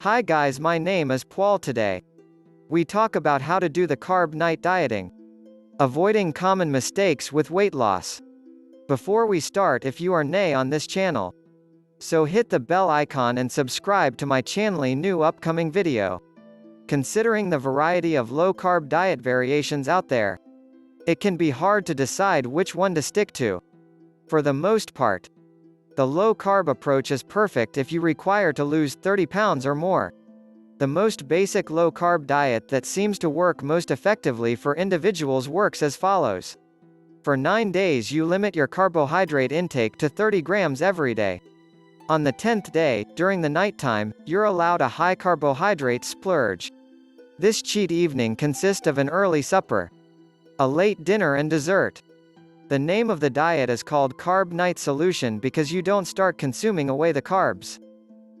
Hi guys, my name is Paul. Today we talk about how to do the Carb Nite dieting, avoiding common mistakes with weight loss. Before we start, if you are new on this channel, so hit the bell icon and subscribe to my channel new upcoming video. Considering the variety of low-carb diet variations out there, it can be hard to decide which one to stick to. For the most part, the low-carb approach is perfect if you require to lose 30 pounds or more. The most basic low-carb diet that seems to work most effectively for individuals works as follows. For 9 days you limit your carbohydrate intake to 30 grams every day. On the 10th day, during the nighttime, you're allowed a high carbohydrate splurge. This cheat evening consists of an early supper, a late dinner and dessert. The name of the diet is called Carb Nite solution because you don't start consuming away the carbs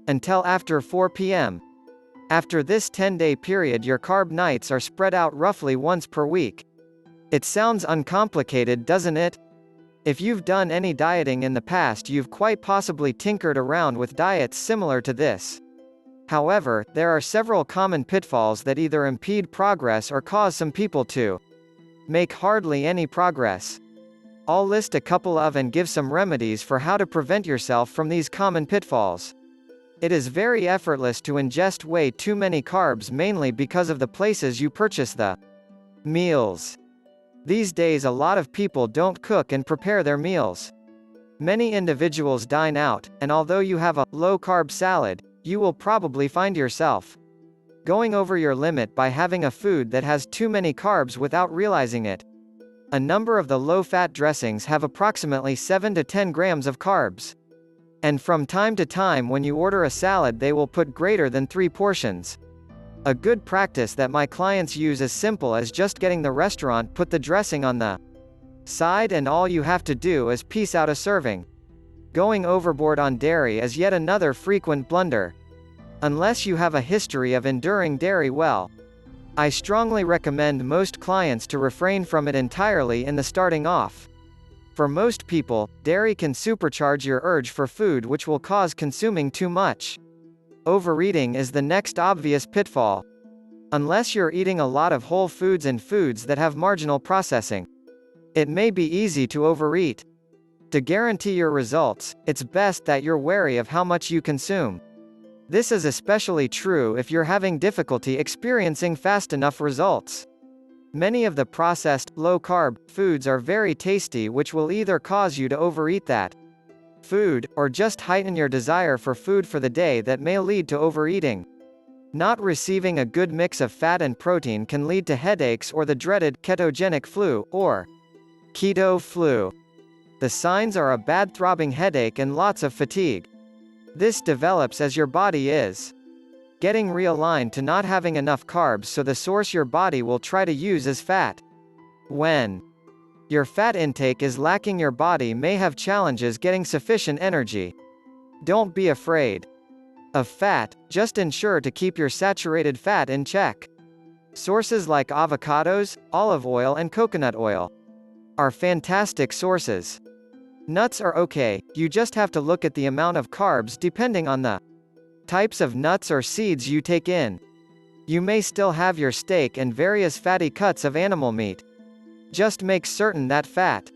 until after 4 p.m. After this 10-day period, your carb nights are spread out roughly once per week. It sounds uncomplicated, doesn't it? If you've done any dieting in the past, you've quite possibly tinkered around with diets similar to this. However, there are several common pitfalls that either impede progress or cause some people to make hardly any progress. I'll list a couple of and give some remedies for how to prevent yourself from these common pitfalls. It is very effortless to ingest way too many carbs, mainly because of the places you purchase the meals. These days a lot of people don't cook and prepare their meals. Many individuals dine out, and although you have a low-carb salad, you will probably find yourself going over your limit by having a food that has too many carbs without realizing it. A number of the low-fat dressings have approximately 7 to 10 grams of carbs. And from time to time when you order a salad they will put greater than 3 portions. A good practice that my clients use is simple as just getting the restaurant put the dressing on the side and all you have to do is piece out a serving. Going overboard on dairy is yet another frequent blunder. Unless you have a history of enduring dairy well, I strongly recommend most clients to refrain from it entirely in the starting off. For most people, dairy can supercharge your urge for food, which will cause consuming too much. Overeating is the next obvious pitfall. Unless you're eating a lot of whole foods and foods that have marginal processing, it may be easy to overeat. To guarantee your results, it's best that you're wary of how much you consume. This is especially true if you're having difficulty experiencing fast enough results. Many of the processed, low-carb foods are very tasty, which will either cause you to overeat that food, or just heighten your desire for food for the day that may lead to overeating. Not receiving a good mix of fat and protein can lead to headaches or the dreaded ketogenic flu, or keto flu. The signs are a bad throbbing headache and lots of fatigue. This develops as your body is getting realigned to not having enough carbs, so the source your body will try to use is fat. When your fat intake is lacking, your body may have challenges getting sufficient energy. Don't be afraid of fat, just ensure to keep your saturated fat in check. Sources like avocados, olive oil and coconut oil are fantastic sources. Nuts are okay, you just have to look at the amount of carbs depending on the types of nuts or seeds you take in. You may still have your steak and various fatty cuts of animal meat. Just make certain that fat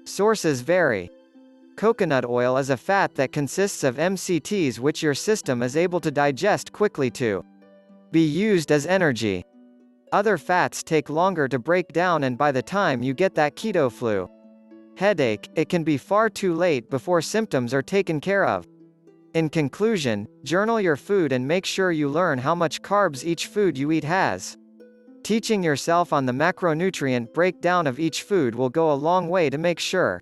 sources vary. Coconut oil is a fat that consists of MCTs, which your system is able to digest quickly to be used as energy. Other fats take longer to break down, and by the time you get that keto flu headache, it can be far too late before symptoms are taken care of. In conclusion, journal your food and make sure you learn how much carbs each food you eat has. Teaching yourself on the macronutrient breakdown of each food will go a long way to make sure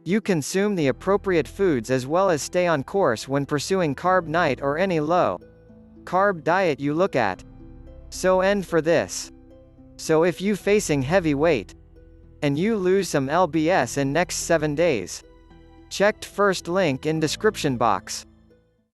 you consume the appropriate foods as well as stay on course when pursuing Carb Nite or any low-carb diet you look at. So end for this. So if you facing heavy weight and you lose some lbs in next 7 days, checked first link in description box.